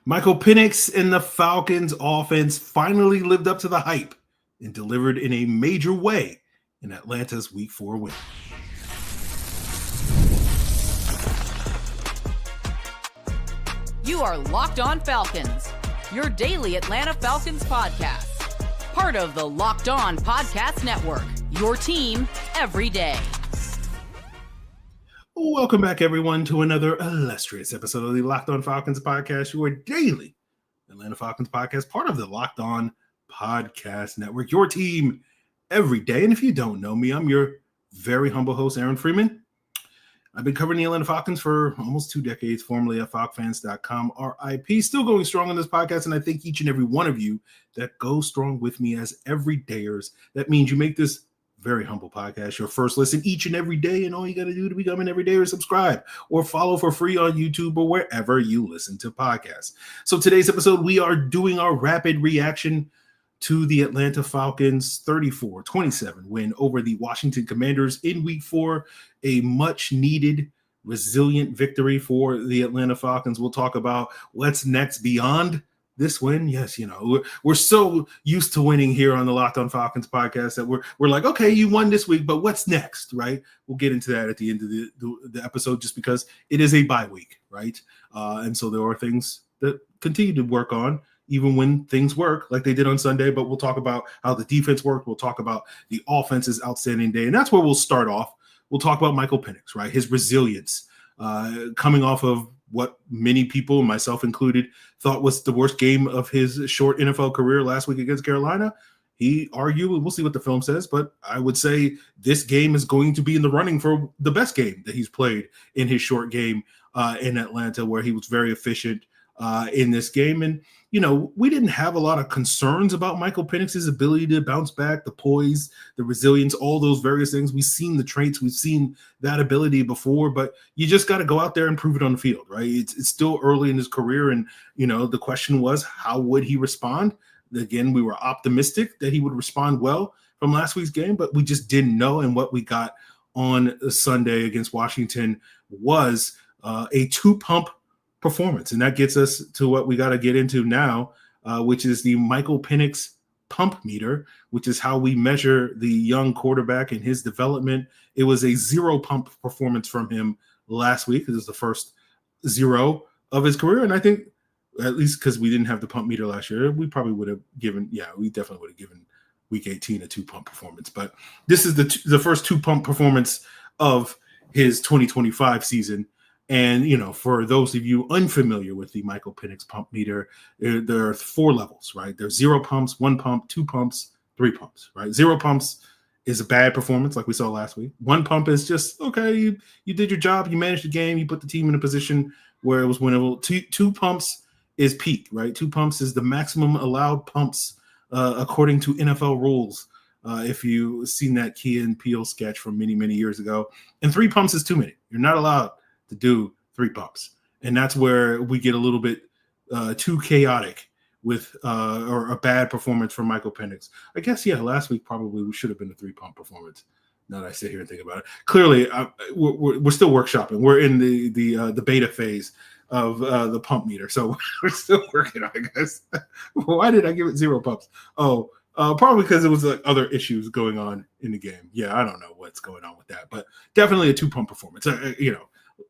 Michael Penix and the Falcons offense finally lived up to the hype and delivered in a major way in Atlanta's Week 4 win. You are Locked On Falcons, your daily Atlanta Falcons podcast. Part of the Locked On Podcast Network, your team every day. Welcome back, everyone, to another illustrious episode of the Locked On Falcons podcast, your daily Atlanta Falcons podcast, part of the Locked On Podcast Network, your team every day. And if you don't know me, I'm your very humble host, Aaron Freeman. I've been covering the Atlanta Falcons for almost 2 decades, formerly at FalcFans.com, RIP. Still going strong on this podcast, and I thank each and every one of you that go strong with me as everydayers. That means you make this very humble podcast your first listen each and every day, and all you got to do to become an everydayer is subscribe or follow for free on YouTube or wherever you listen to podcasts. So today's episode, we are doing our rapid reaction to the Atlanta Falcons 34-27 win over the Washington Commanders in Week 4, a much-needed, resilient victory for the Atlanta Falcons. We'll talk about what's next beyond this win. Yes, you know, we're so used to winning here on the Locked On Falcons podcast that we're like, okay, you won this week, but what's next, right? We'll get into that at the end of the episode just because it is a bye week, right? And so there are things that continue to work on, even when things work like they did on Sunday, but we'll talk about how the defense worked. We'll talk about the offense's outstanding day, and that's where we'll start off. We'll talk about Michael Penix, right? His resilience coming off of what many people, myself included, thought was the worst game of his short NFL career last week against Carolina. He argued, we'll see what the film says, but I would say this game is going to be in the running for the best game that he's played in his short game in Atlanta, where he was very efficient in this game. And, you know, we didn't have a lot of concerns about Michael Penix's ability to bounce back, the poise, the resilience, all those various things. We've seen the traits, we've seen that ability before, but you just got to go out there and prove it on the field, right? It's still early in his career. And, you know, the question was, how would he respond? Again, we were optimistic that he would respond well from last week's game, but we just didn't know. And what we got on Sunday against Washington was a two-pump performance. And that gets us to what we got to get into now, which is the Michael Penix pump meter, which is how we measure the young quarterback and his development. It was a 0 pump performance from him last week. It was the first 0 of his career. And I think, at least because we didn't have the pump meter last year, we probably would have given, we definitely would have given week 18 a 2-pump performance. But this is the first 2-pump performance of his 2025 season. And, you know, for those of you unfamiliar with the Michael Penix pump meter, there are 4 levels, right? There's 0 pumps, 1 pump, 2 pumps, 3 pumps, right? 0 pumps is a bad performance like we saw last week. 1 pump is just, okay, you did your job, you managed the game, you put the team in a position where it was winnable. 2 pumps is peak, right? 2 pumps is the maximum allowed pumps according to NFL rules. If you've seen that Key and Peele sketch from many, many years ago. And 3 pumps is too many. You're not allowed to do 3 pumps. And that's where we get a little bit too chaotic with or a bad performance from Michael Penix. I guess, last week probably should have been a 3-pump performance. Now that I sit here and think about it. Clearly, we're still workshopping. We're in the beta phase of the pump meter. So we're still working on it, I guess. Why did I give it 0 pumps? Probably because it was like other issues going on in the game. Yeah, I don't know what's going on with that. But definitely a 2-pump performance.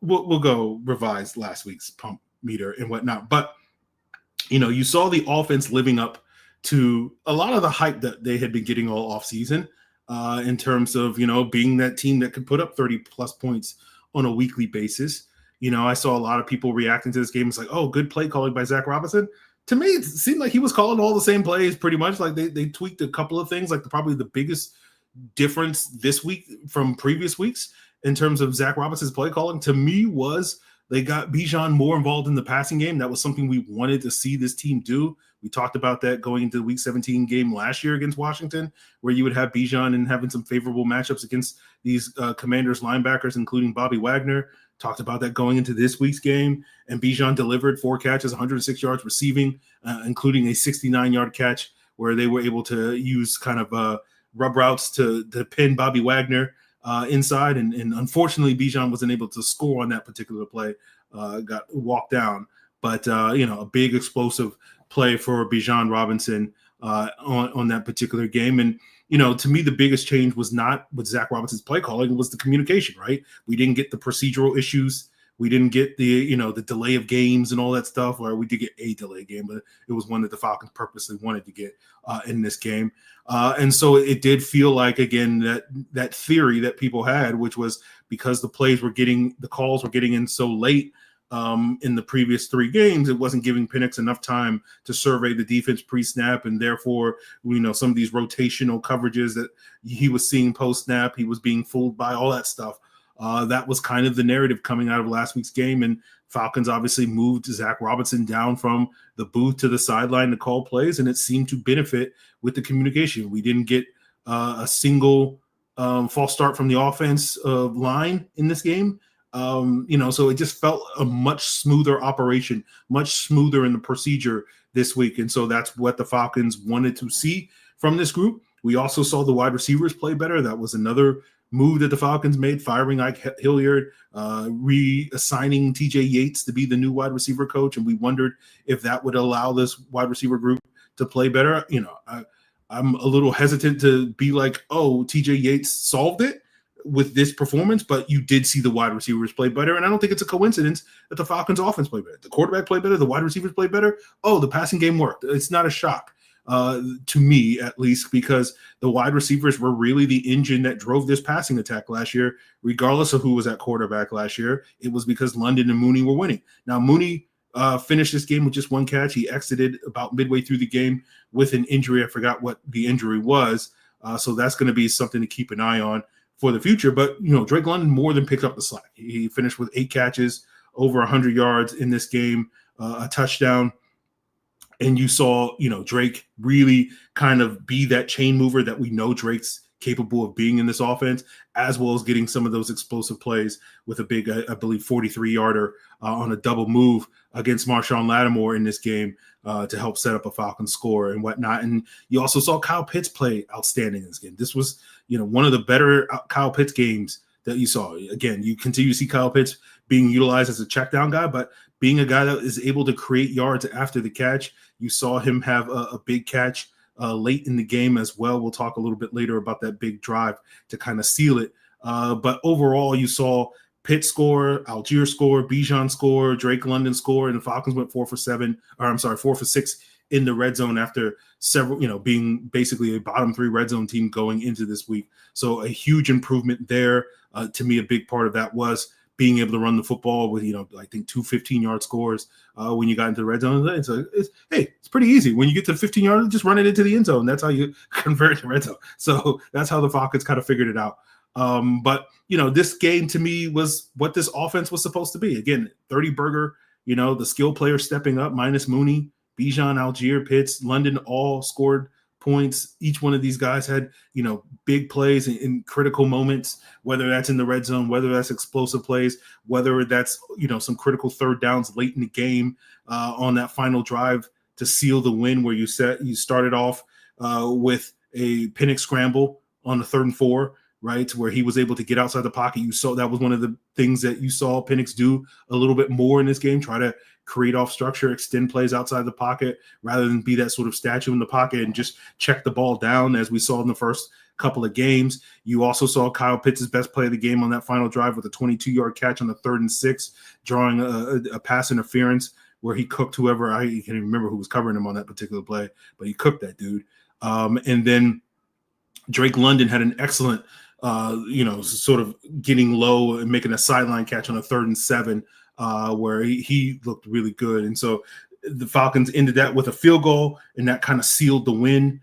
We'll go revise last week's pump meter and whatnot. But, you know, you saw the offense living up to a lot of the hype that they had been getting all offseason in terms of, you know, being that team that could put up 30-plus points on a weekly basis. You know, I saw a lot of people reacting to this game. It's like, oh, good play calling by Zach Robinson. To me, it seemed like he was calling all the same plays pretty much. Like they tweaked a couple of things, like probably the biggest difference this week from previous weeks in terms of Zach Robinson's play calling, to me, was they got Bijan more involved in the passing game. That was something we wanted to see this team do. We talked about that going into the Week 17 game last year against Washington, where you would have Bijan and having some favorable matchups against these Commanders linebackers, including Bobby Wagner. Talked about that going into this week's game, and Bijan delivered 4 catches, 106 yards receiving, including a 69-yard catch where they were able to use kind of rub routes to pin Bobby Wagner inside. And unfortunately, Bijan wasn't able to score on that particular play, got walked down. but a big explosive play for Bijan Robinson on that particular game. And to me, the biggest change was not with Zach Robinson's play calling; it was the communication. Right, we didn't get the procedural issues. We didn't get the the delay of games and all that stuff. Or we did get a delay game, but it was one that the Falcons purposely wanted to get in this game. And so it did feel like, again, that theory that people had, which was because the calls were getting in so late in the previous 3 games, it wasn't giving Pennix enough time to survey the defense pre-snap, and therefore, some of these rotational coverages that he was seeing post-snap, he was being fooled by all that stuff. That was kind of the narrative coming out of last week's game, and Falcons obviously moved Zach Robinson down from the booth to the sideline to call plays, and it seemed to benefit with the communication. We didn't get a single false start from the offense line in this game. So it just felt a much smoother operation, much smoother in the procedure this week. And so that's what the Falcons wanted to see from this group. We also saw the wide receivers play better. That was another move that the Falcons made, firing Ike Hilliard, reassigning TJ Yates to be the new wide receiver coach. And we wondered if that would allow this wide receiver group to play better. I'm a little hesitant to be like, oh, TJ Yates solved it with this performance, but you did see the wide receivers play better. And I don't think it's a coincidence that the Falcons offense played better. The quarterback played better. The wide receivers played better. Oh, the passing game worked. It's not a shock. To me, at least, because the wide receivers were really the engine that drove this passing attack last year, regardless of who was at quarterback last year. It was because London and Mooney were winning. Now, Mooney finished this game with just 1 catch. He exited about midway through the game with an injury. I forgot what the injury was. So that's going to be something to keep an eye on for the future. But, Drake London more than picked up the slack. He finished with 8 catches, over 100 yards in this game, a touchdown. And you saw, Drake really kind of be that chain mover that we know Drake's capable of being in this offense, as well as getting some of those explosive plays with a big, I believe, 43-yarder on a double move against Marshawn Lattimore in this game to help set up a Falcons score and whatnot. And you also saw Kyle Pitts play outstanding in this game. This was, one of the better Kyle Pitts games that you saw. Again, you continue to see Kyle Pitts being utilized as a check down guy, but being a guy that is able to create yards after the catch. You saw him have a big catch late in the game as well. We'll talk a little bit later about that big drive to kind of seal it. But overall, you saw Pitt score, Algier score, Bijan score, Drake London score, and the Falcons went 4 for 6 in the red zone after several, being basically a bottom 3 red zone team going into this week. So a huge improvement there. To me, a big part of that was being able to run the football with, I think 2 15-yard scores when you got into the red zone. It's pretty easy. When you get to the 15-yard, just run it into the end zone. That's how you convert to red zone. So that's how the Falcons kind of figured it out. But, this game to me was what this offense was supposed to be. Again, 30-burger, the skill players stepping up, minus Mooney, Bijan, Algier, Pitts, London all scored points. Each one of these guys had, big plays in critical moments, whether that's in the red zone, whether that's explosive plays, whether that's, some critical third downs late in the game on that final drive to seal the win, where you started off with a Pennix scramble on the 3rd and 4, right, where he was able to get outside the pocket. You saw that was one of the things that you saw Pennix do a little bit more in this game, try to create off structure, extend plays outside the pocket rather than be that sort of statue in the pocket and just check the ball down, as we saw in the first couple of games. You also saw Kyle Pitts' best play of the game on that final drive with a 22-yard catch on the 3rd and 6, drawing a pass interference where he cooked whoever. I can't even remember who was covering him on that particular play, but he cooked that dude. And then Drake London had an excellent sort of getting low and making a sideline catch on a 3rd and 7 where he looked really good. And so the Falcons ended that with a field goal, and that kind of sealed the win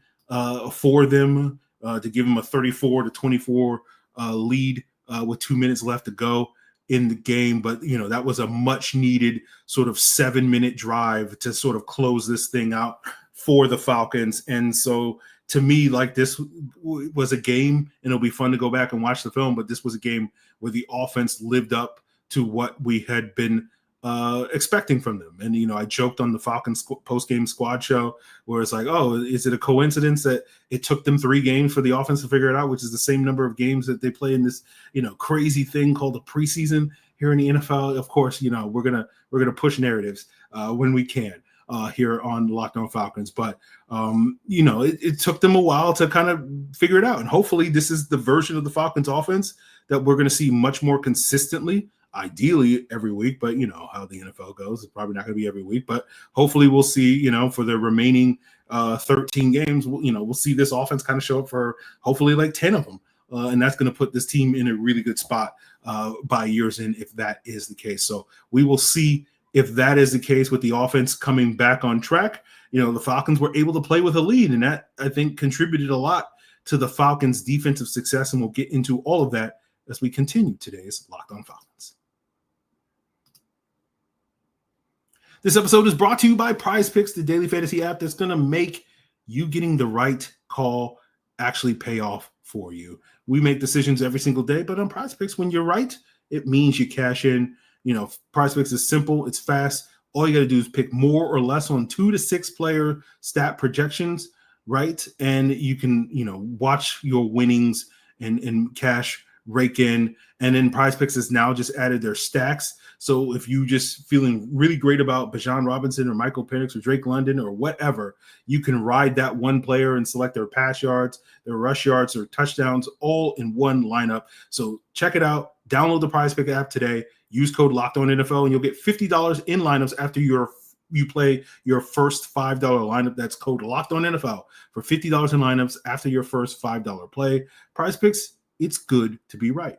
for them to give them a 34-24 lead with 2 minutes left to go in the game. But, that was a much needed sort of 7-minute drive to sort of close this thing out for the Falcons. And so to me, like, this was a game, and it'll be fun to go back and watch the film, but this was a game where the offense lived up to what we had been expecting from them. And, I joked on the Falcons post-game squad show where it's like, oh, is it a coincidence that it took them 3 games for the offense to figure it out, which is the same number of games that they play in this, crazy thing called the preseason. here in the NFL. Of course, we're gonna push narratives when we can here on Locked On Falcons. But it took them a while to kind of figure it out, and hopefully this is the version of the Falcons offense that we're going to see much more consistently. Ideally every week, but how the NFL goes, it's probably not going to be every week. But hopefully we'll see, for the remaining 13 games, we'll see this offense kind of show up for hopefully like 10 of them. And that's going to put this team in a really good spot by year's end if that is the case. So we will see if that is the case with the offense coming back on track. The Falcons were able to play with a lead, and that, I think, contributed a lot to the Falcons' defensive success. And we'll get into all of that as we continue today's Locked On Falcons. This episode is brought to you by PrizePicks, the daily fantasy app that's going to make you getting the right call actually pay off for you. We make decisions every single day, but on PrizePicks, when you're right, it means you cash in. PrizePicks is simple. It's fast. All you got to do is pick more or less on 2 to 6 player stat projections, right? And you can, watch your winnings and cash rake in. And then PrizePicks has now just added their stacks. So if you just feeling really great about Bijan Robinson or Michael Penix or Drake London or whatever, you can ride that one player and select their pass yards, their rush yards, or touchdowns all in one lineup. So check it out. Download the PrizePicks app today. Use code LOCKEDONNFL and you'll get $50 in lineups after you play your first $5 lineup. That's code LOCKEDONNFL for $50 in lineups after your first $5 play. PrizePicks, it's good to be right.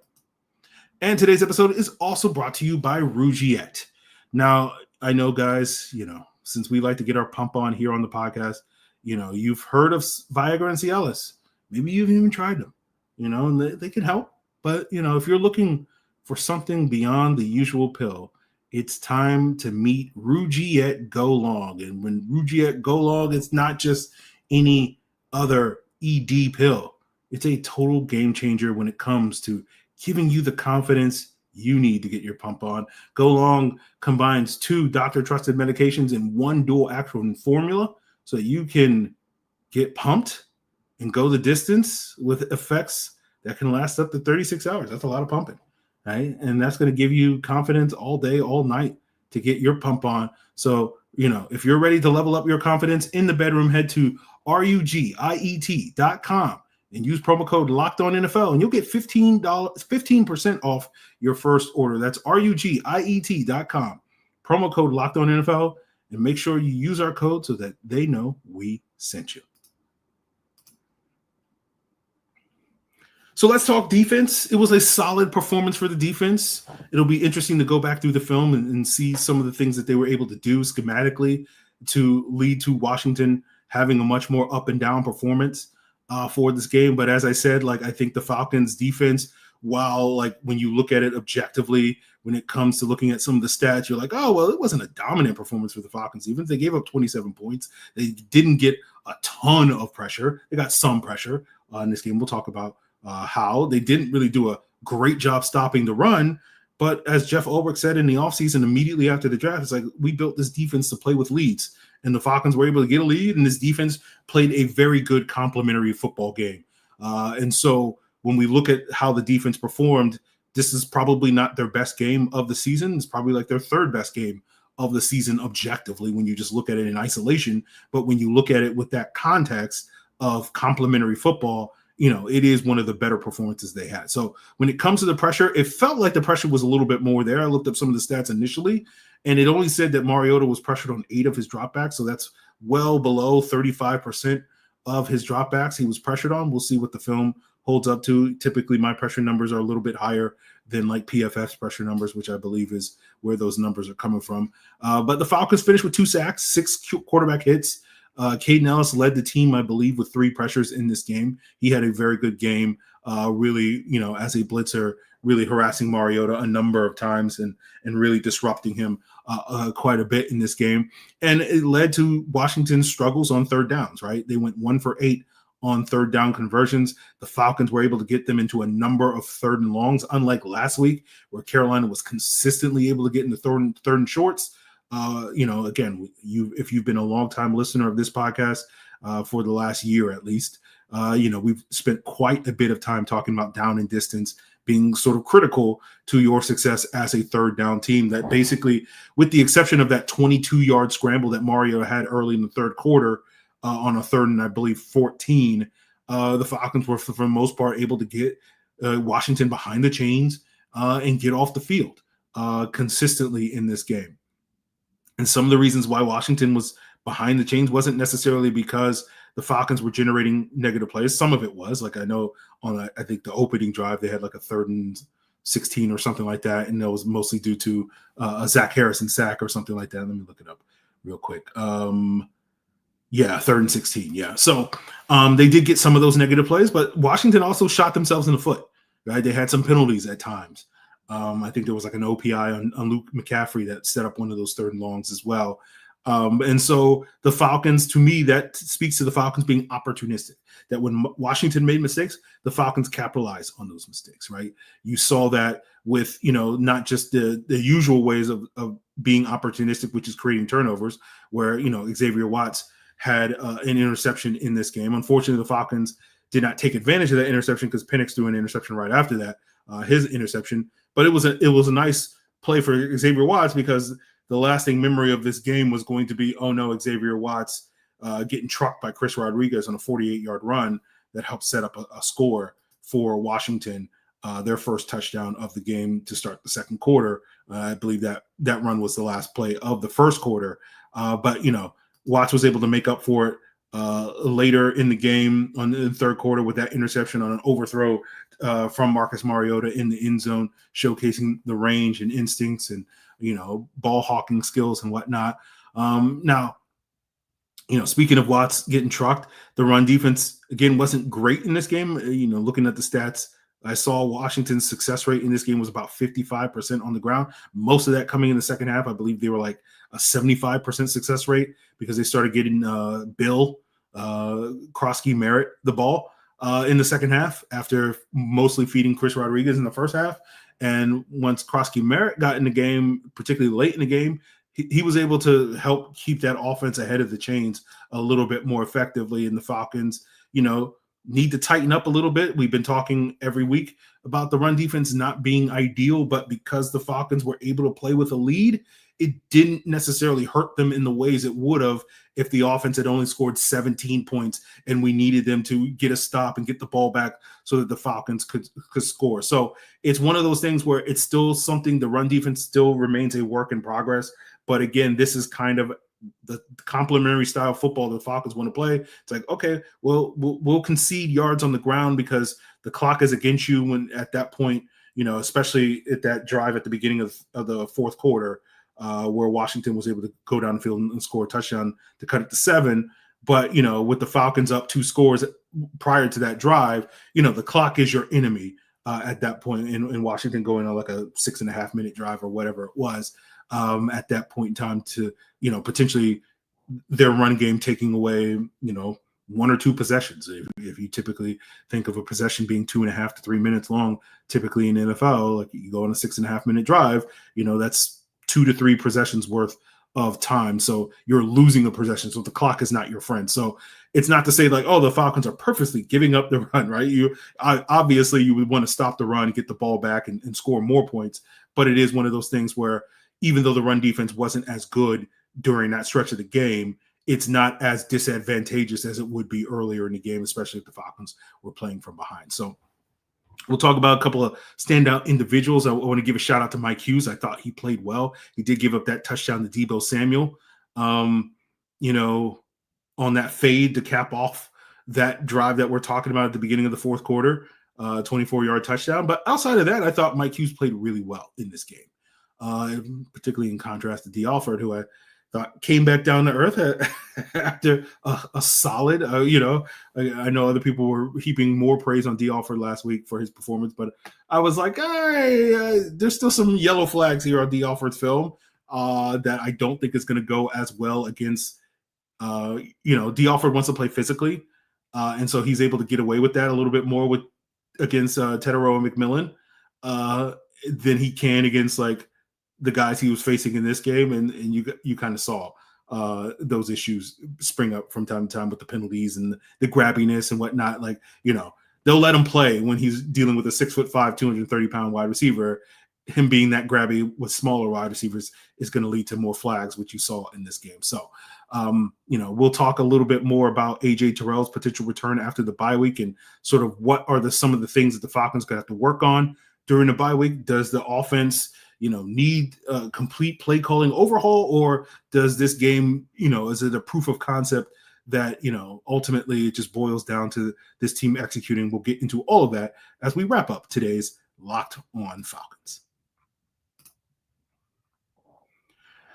And today's episode is also brought to you by Rugiet. Now, I know, guys, since we like to get our pump on here on the podcast, you've heard of Viagra and Cialis. Maybe you've even tried them, and they can help. But, if you're looking for something beyond the usual pill, it's time to meet Rugiet Go Long. And when Rugiet Go Long, it's not just any other ED pill. It's a total game changer when it comes to giving you the confidence you need to get your pump on. Go Long combines 2 doctor-trusted medications in one dual-action formula so that you can get pumped and go the distance with effects that can last up to 36 hours. That's a lot of pumping, right? And that's going to give you confidence all day, all night to get your pump on. So, if you're ready to level up your confidence in the bedroom, head to rugiet.com and use promo code LOCKEDONNFL, and you'll get $15% off your first order. That's rugiet.com. Promo code LOCKEDONNFL, and make sure you use our code so that they know we sent you. So let's talk defense. It was a solid performance for the defense. It'll be interesting to go back through the film and see some of the things that they were able to do schematically to lead to Washington having a much more up and down performance for this game. But as I said, I think the Falcons defense, while when you look at it objectively, when it comes to looking at some of the stats, you're like, oh, well, it wasn't a dominant performance for the Falcons. Even if they gave up 27 points, they didn't get a ton of pressure. They got some pressure in this game. We'll talk about how they didn't really do a great job stopping the run. But as Jeff Ulbrich said in the offseason immediately after the draft, it's we built this defense to play with leads. And the Falcons were able to get a lead, and this defense played a very good complementary football game. And so when we look at how the defense performed, this is probably not their best game of the season. It's probably their third best game of the season objectively when you just look at it in isolation. But when you look at it with that context of complementary football, it is one of the better performances they had. So when it comes to the pressure, it felt like the pressure was a little bit more there. I looked up some of the stats initially, and it only said that Mariota was pressured on 8 of his dropbacks. So that's well below 35% of his dropbacks he was pressured on. We'll see what the film holds up to. Typically, my pressure numbers are a little bit higher than PFF's pressure numbers, which I believe is where those numbers are coming from. But the Falcons finished with 2 sacks, 6 quarterback hits. Caden Ellis led the team, I believe, with 3 pressures in this game. He had a very good game, really, as a blitzer, really harassing Mariota a number of times and really disrupting him quite a bit in this game. And it led to Washington's struggles on third downs, right? They went 1 for 8 on third down conversions. The Falcons were able to get them into a number of third and longs, unlike last week where Carolina was consistently able to get into third and shorts. Again, if you've been a long-time listener of this podcast for the last year at least, we've spent quite a bit of time talking about down and distance being sort of critical to your success as a third down team. That basically, with the exception of that 22-yard scramble that Mario had early in the third quarter on a 3rd and I believe 14, the Falcons were for the most part able to get Washington behind the chains and get off the field consistently in this game. And some of the reasons why Washington was behind the chains wasn't necessarily because the Falcons were generating negative plays. Some of it was, like I know on I think the opening drive, they had like a 3rd and 16 or something like that. And that was mostly due to a Zach Harrison sack or something like that. Let me look it up real quick. Yeah, 3rd and 16. Yeah. So they did get some of those negative plays, but Washington also shot themselves in the foot, right? They had some penalties at times. I think there was like an OPI on Luke McCaffrey that set up one of those 3rd and longs as well. And so the Falcons, to me, that speaks to the Falcons being opportunistic, that when Washington made mistakes, the Falcons capitalized on those mistakes, right? You saw that with, not just the usual ways of being opportunistic, which is creating turnovers, where, Xavier Watts had an interception in this game. Unfortunately, the Falcons did not take advantage of that interception because Pennix threw an interception right after that, his interception. But it was a nice play for Xavier Watts because the lasting memory of this game was going to be, oh no, Xavier Watts getting trucked by Chris Rodriguez on a 48-yard run that helped set up a score for Washington, their first touchdown of the game to start the second quarter. I believe that run was the last play of the first quarter. But Watts was able to make up for it later in the game in the third quarter with that interception on an overthrow from Marcus Mariota in the end zone, showcasing the range and instincts and, ball hawking skills and whatnot. Now, speaking of Watts getting trucked, the run defense, again, wasn't great in this game. Looking at the stats, I saw Washington's success rate in this game was about 55% on the ground. Most of that coming in the second half. I believe they were like a 75% success rate because they started getting Bill Krosky Merritt the ball in the second half after mostly feeding Chris Rodriguez in the first half. And once Krosky Merritt got in the game, particularly late in the game, he was able to help keep that offense ahead of the chains a little bit more effectively. And the Falcons, need to tighten up a little bit. We've been talking every week about the run defense not being ideal, but because the Falcons were able to play with a lead, it didn't necessarily hurt them in the ways it would have if the offense had only scored 17 points and we needed them to get a stop and get the ball back so that the Falcons could score. So it's one of those things where it's still something, the run defense still remains a work in progress. But again, this is kind of the complementary style of football the Falcons want to play. It's like, okay, well, we'll concede yards on the ground because the clock is against you when at that point, especially at that drive at the beginning of the fourth quarter, where Washington was able to go down the field and score a touchdown to cut it to 7. But, with the Falcons up 2 scores prior to that drive, the clock is your enemy at that point in Washington going on like a 6.5-minute drive or whatever it was at that point in time to, potentially their run game taking away, 1 or 2 possessions. If you typically think of a possession being 2.5 to 3 minutes long, typically in the NFL, like you go on a 6.5-minute drive, that's 2 to 3 possessions worth of time. So you're losing a possession. So the clock is not your friend. So it's not to say like, oh, the Falcons are purposely giving up the run, right? Obviously you would want to stop the run and get the ball back and score more points. But it is one of those things where even though the run defense wasn't as good during that stretch of the game, it's not as disadvantageous as it would be earlier in the game, especially if the Falcons were playing from behind. So we'll talk about a couple of standout individuals. I want to give a shout out to Mike Hughes. I thought he played well. He did give up that touchdown to Deebo Samuel, on that fade to cap off that drive that we're talking about at the beginning of the fourth quarter, 24-yard touchdown. But outside of that, I thought Mike Hughes played really well in this game, particularly in contrast to D. Alford, who I thought came back down to earth after a solid, I know other people were heaping more praise on D. Alford last week for his performance, but I was like, hey, there's still some yellow flags here on D. Alford's film that I don't think is going to go as well against, D. Alford wants to play physically. And so he's able to get away with that a little bit more against Tetero and McMillan than he can against like the guys he was facing in this game, and you kind of saw those issues spring up from time to time with the penalties and the grabbiness and whatnot. Like, they'll let him play when he's dealing with a 6'5", 230-pound wide receiver. Him being that grabby with smaller wide receivers is going to lead to more flags, which you saw in this game. So, we'll talk a little bit more about AJ Terrell's potential return after the bye week and sort of what are some of the things that the Falcons going to have to work on during the bye week. Does the offense, need a complete play calling overhaul, or does this game, is it a proof of concept that, ultimately it just boils down to this team executing? We'll get into all of that as we wrap up today's Locked On Falcons.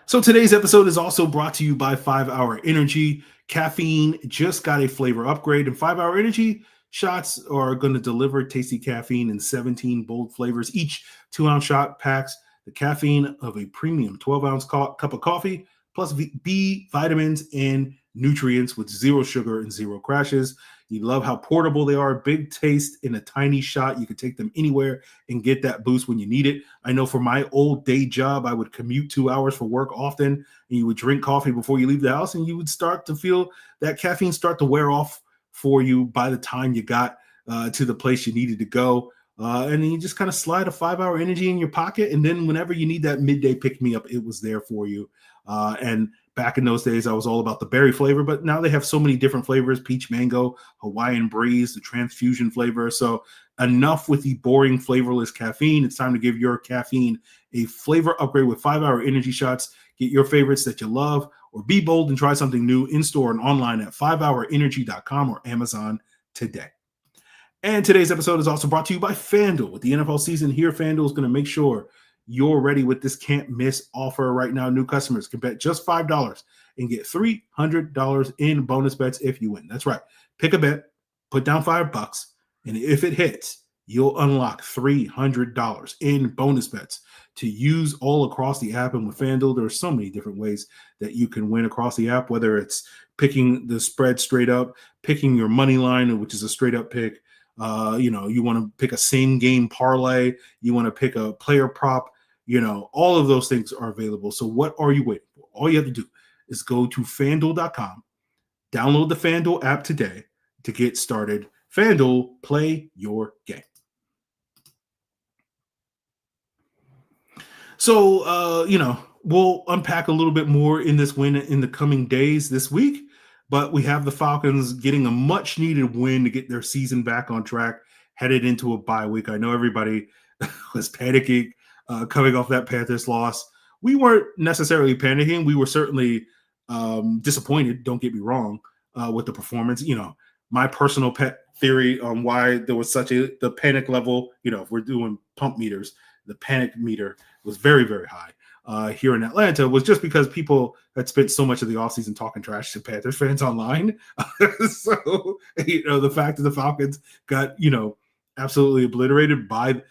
So today's episode is also brought to you by 5 Hour Energy. Caffeine just got a flavor upgrade, and 5 Hour Energy shots are going to deliver tasty caffeine in 17 bold flavors. Each 2-ounce shot packs the caffeine of a premium 12-ounce cup of coffee, plus B vitamins and nutrients with 0 sugar and 0 crashes. You love how portable they are. Big taste in a tiny shot. You can take them anywhere and get that boost when you need it. I know for my old day job, I would commute 2 hours for work often, and you would drink coffee before you leave the house, and you would start to feel that caffeine start to wear off for you by the time you got to the place you needed to go. And then you just kind of slide a 5 Hour Energy in your pocket, and then whenever you need that midday pick-me-up, it was there for you. And back in those days, I was all about the berry flavor, but now they have so many different flavors: peach mango, Hawaiian breeze, the transfusion flavor. So enough with the boring, flavorless caffeine. It's time to give your caffeine a flavor upgrade with 5 Hour Energy shots. Get your favorites that you love, or be bold and try something new in-store and online at 5hourenergy.com or Amazon today. And today's episode is also brought to you by FanDuel. With the NFL season here, FanDuel is going to make sure you're ready with this can't-miss offer right now. New customers can bet just $5 and get $300 in bonus bets if you win. That's right. Pick a bet, put down $5, and if it hits, you'll unlock $300 in bonus bets to use all across the app. And with FanDuel, there are so many different ways that you can win across the app, whether it's picking the spread straight up, picking your money line, which is a straight-up pick. You want to pick a same-game parlay. You want to pick a player prop. All of those things are available. So what are you waiting for? All you have to do is go to FanDuel.com, download the FanDuel app today to get started. FanDuel, play your game. So, we'll unpack a little bit more in this win in the coming days this week, but we have the Falcons getting a much-needed win to get their season back on track, headed into a bye week. I know everybody was panicking coming off that Panthers loss. We weren't necessarily panicking. We were certainly disappointed, don't get me wrong, with the performance. My personal pet theory on why there was the panic level, if we're doing pump meters, the panic meter was very, very high here in Atlanta, was just because people had spent so much of the offseason talking trash to Panthers fans online. So, the fact that the Falcons got, absolutely obliterated by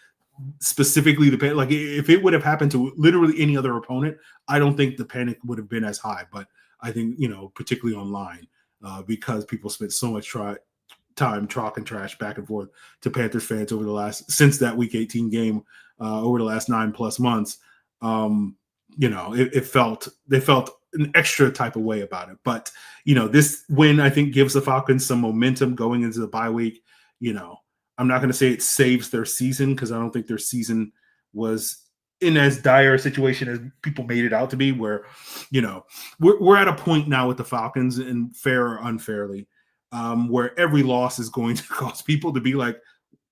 specifically the panic, like if it would have happened to literally any other opponent, I don't think the panic would have been as high. But I think, particularly online, because people spent so much time talking trash back and forth to Panthers fans since that Week 18 game, over the last 9+ months. They felt an extra type of way about it. But, this win, I think, gives the Falcons some momentum going into the bye week. I'm not going to say it saves their season, because I don't think their season was in as dire a situation as people made it out to be, where, we're at a point now with the Falcons, and fair or unfairly, where every loss is going to cause people to be like,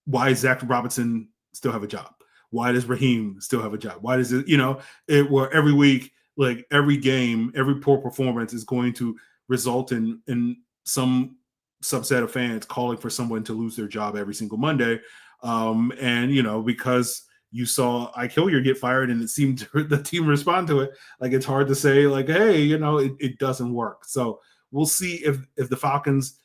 why does Zach Robinson still have a job? Why does Raheem still have a job? Why does it, where every week, like every game, every poor performance is going to result in some subset of fans calling for someone to lose their job every single Monday. Because you saw Ike Hilliard get fired and it seemed the team respond to it, like it's hard to say like, hey, it doesn't work. So we'll see if the Falcons,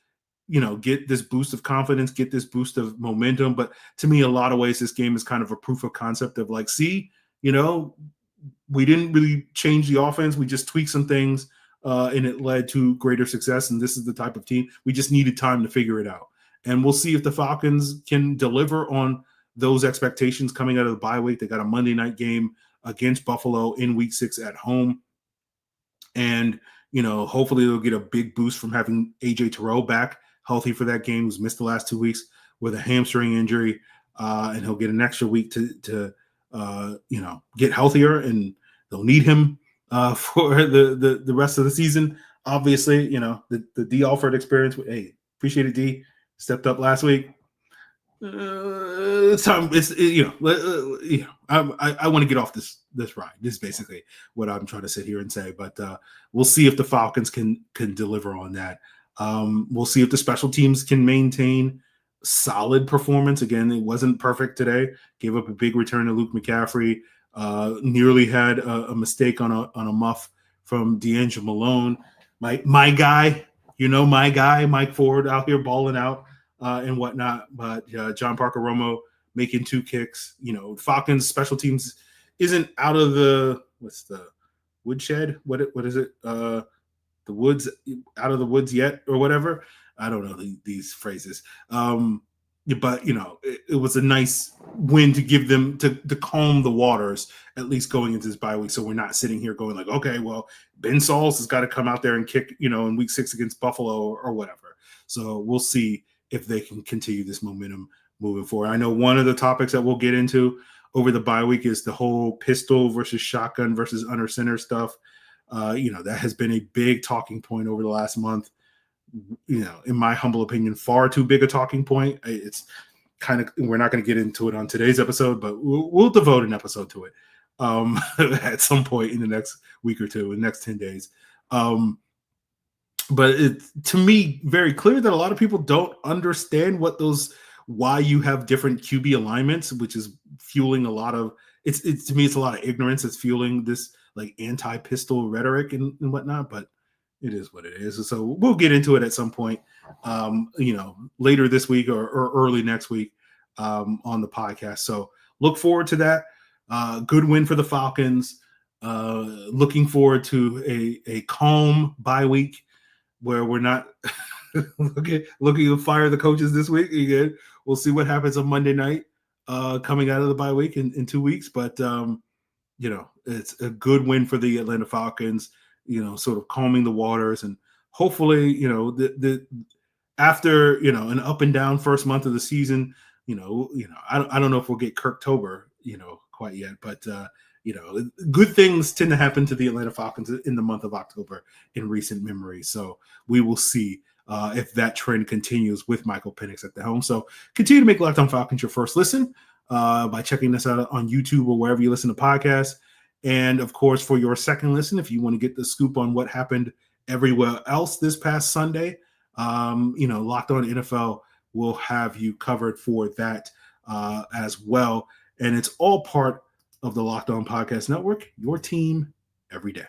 get this boost of confidence, get this boost of momentum. But to me, a lot of ways, this game is kind of a proof of concept of like, see, we didn't really change the offense. We just tweaked some things. And it led to greater success. And this is the type of team we just needed time to figure it out. And we'll see if the Falcons can deliver on those expectations coming out of the bye week. They got a Monday night game against Buffalo in Week 6 at home. And, hopefully they'll get a big boost from having AJ Terrell back healthy for that game, who's missed the last 2 weeks with a hamstring injury, and he'll get an extra week to get healthier, and they'll need him for the rest of the season. Obviously, the D Alford experience. Hey, appreciate it, D. Stepped up last week. It's time. I want to get off this ride. This is basically what I'm trying to sit here and say. But we'll see if the Falcons can deliver on that. We'll see if the special teams can maintain solid performance. Again, it wasn't perfect today. Gave up a big return to Luke McCaffrey. Nearly had a mistake on a muff from D'Angelo Malone. My guy, my guy, Mike Ford out here balling out. And whatnot, but John Parker Romo making 2 kicks. Falcons special teams isn't out of the woodshed. What is it? The woods, out of the woods yet, or whatever. I don't know these phrases. But it was a nice win to give them to calm the waters, at least going into this bye week. So we're not sitting here going like, okay, well, Ben Sauls has got to come out there and kick, in week 6 against Buffalo or whatever. So we'll see if they can continue this momentum moving forward. I know one of the topics that we'll get into over the bye week is the whole pistol versus shotgun versus under center stuff. That has been a big talking point over the last month. In my humble opinion, far too big a talking point. It's kind of, we're not going to get into it on today's episode, but we'll devote an episode to it at some point in the next week or two, in the next 10 days. But it's, to me, very clear that a lot of people don't understand why you have different QB alignments, which is fueling a lot of, it's to me, it's a lot of ignorance. It's fueling this like anti-pistol rhetoric and whatnot, but it is what it is. So we'll get into it at some point, later this week or early next week on the podcast. So look forward to that. Good win for the Falcons. Looking forward to a calm bye week, where we're not looking to fire the coaches this week again. We'll see what happens on Monday night coming out of the bye week in 2 weeks. But, it's a good win for the Atlanta Falcons, sort of calming the waters. And hopefully, after, an up and down first month of the season, I don't know if we'll get Kirktober, quite yet. But, good things tend to happen to the Atlanta Falcons in the month of October in recent memory. So we will see if that trend continues with Michael Penix at the helm. So continue to make Locked On Falcons your first listen by checking us out on YouTube or wherever you listen to podcasts. And of course, for your second listen, if you want to get the scoop on what happened everywhere else this past Sunday, Locked On NFL will have you covered for that as well. And it's all part of the Locked On Podcast Network, your team every day.